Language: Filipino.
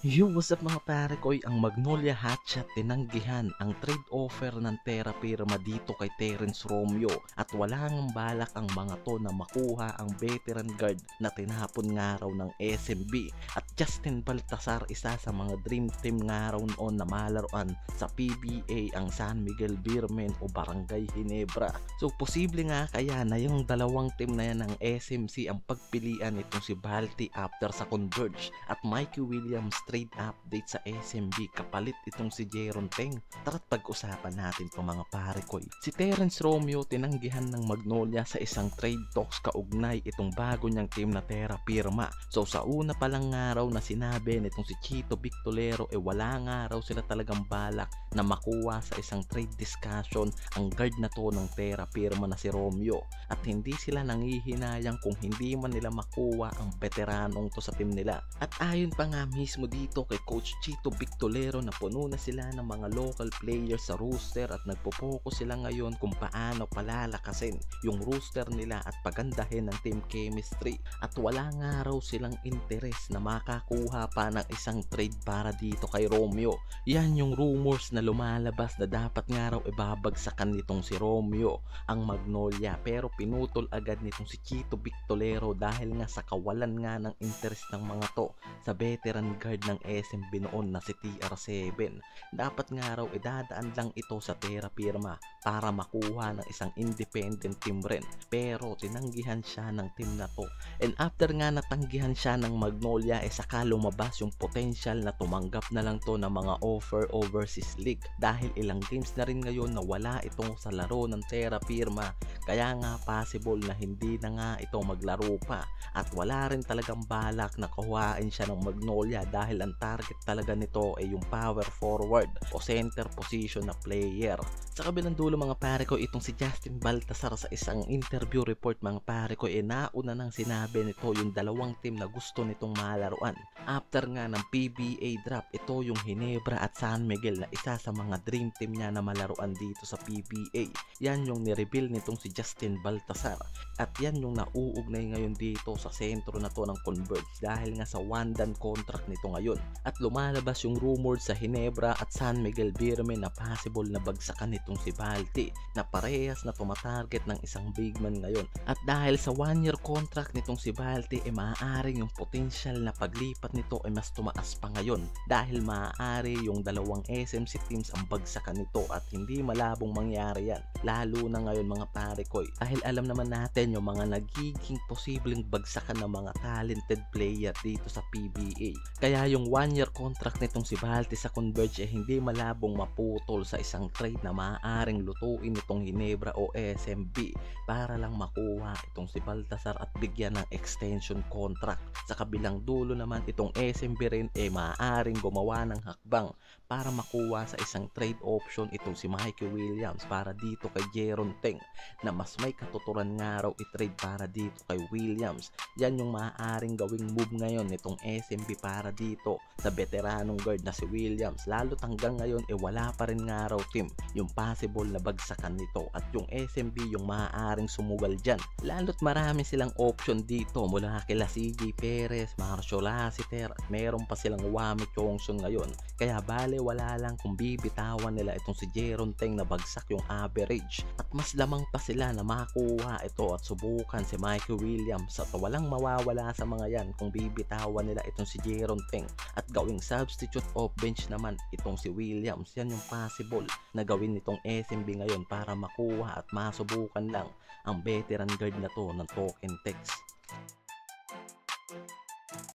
Yo, what's up mga pare ko? Ang Magnolia Hatchet tinanggihan ang trade offer ng Terra Firma dito kay Terence Romeo at wala ngang balak ang mga to na makuha ang veteran guard na tinapon nga raw ng SMB. At Justin Baltasar, isa sa mga dream team nga raw noon na malaruan sa PBA ang San Miguel Beermen o Barangay Ginebra. So posible nga kaya na yung dalawang team na yan ng SMC ang pagpilian itong si Balti after sa Converge at Mikey Williams trade update sa SMB kapalit itong si Jeron Teng. Tara't pag-usapan natin po mga pare ko. Si Terence Romeo tinanggihan ng Magnolia sa isang trade talks kaugnay itong bago niyang team na Terra Firma. So sa una pa lang nga raw na sinabi nitong si Chito Victolero wala nga raw sila talagang balak na makuha sa isang trade discussion ang guard na to ng Terra Firma na si Romeo at hindi sila nangihinayang kung hindi man nila makuha ang veteranong to sa team nila. At ayon pa nga mismo dito kay Coach Chito Victolero na puno na sila ng mga local players sa roster at nagpo-focus sila ngayon kung paano palalakasin yung roster nila at pagandahin ng team chemistry at wala nga raw silang interes na makakuha pa ng isang trade para dito kay Romeo. Yan yung rumors na lumalabas na dapat nga raw ibabagsakan nitong si Romeo ang Magnolia pero pinutol agad nitong si Chito Victolero dahil nga sa kawalan nga ng interest ng mga to sa veteran guard ng SMB noon na si TR7. Dapat nga raw idadaan lang ito sa Terra Firma para makuha ng isang independent team rin pero tinanggihan siya ng team na to. And after nga natanggihan siya ng Magnolia saka lumabas yung potential na tumanggap na lang to ng mga offer overseas league dahil ilang games na rin ngayon na wala itong sa laro ng Terra Firma kaya nga possible na hindi na nga ito maglaro pa at wala rin talagang balak na kuhain siya ng Magnolia dahil ang target talaga nito ay yung power forward o center position na player. Sa kabilang dulo mga pare ko itong si Justin Baltasar sa isang interview report mga pare ko nauna nang sinabi nito yung dalawang team na gusto nitong malaruan. After nga ng PBA draft ito yung Ginebra at San Miguel na isa sa mga dream team niya na malaruan dito sa PBA. Yan yung nireveal nitong si Justin Baltasar at yan yung nauugnay ngayon dito sa sentro na to ng Converge dahil nga sa one-dan contract nito ngayon at lumalabas yung rumor sa Ginebra at San Miguel Beermen na possible na bagsakan nitong si Balti na parehas na tumatarget ng isang big man ngayon at dahil sa 1-year contract nitong si Balti maaaring yung potential na paglipat nito mas tumaas pa ngayon dahil maaari yung dalawang SMC teams ang bagsakan nito at hindi malabong mangyari yan lalo na ngayon mga pare ko dahil alam naman natin yung mga nagiging posibleng bagsakan ng mga talented player dito sa PBA kaya yung 1-year contract nitong si Balti sa Converge hindi malabong maputol sa isang trade na maaaring lutuin itong Ginebra o SMB para lang makuha itong si Baltasar at bigyan ng extension contract. Sa kabilang dulo naman itong SMB rin maaaring gumawa ng hakbang para makuha sa isang trade option itong si Mikey Williams para dito kay Jeron Teng na mas may katuturan nga raw i-trade para dito kay Williams. Yan yung maaaring gawing move ngayon nitong SMB para dito sa veteranong guard na si Williams lalo't hanggang ngayon wala pa rin nga raw team yung possible na bagsakan nito at yung SMB yung maaaring sumugal dyan lalo't marami silang option dito mula kila CJ Perez, Marcio Lassiter at meron pa silang Wami Chongson ngayon kaya bale wala lang kung bibitawan nila itong si Jeron Teng na bagsak yung average at mas lamang pa sila na makuha ito at subukan si Mikey Williams at walang mawawala sa mga yan kung bibitawan nila itong si Jeron Teng at gawing substitute off bench naman itong si Williams. Yan yung possible na gawin nitong SMB ngayon para makuha at masubukan lang ang veteran guard na to ng Token Text.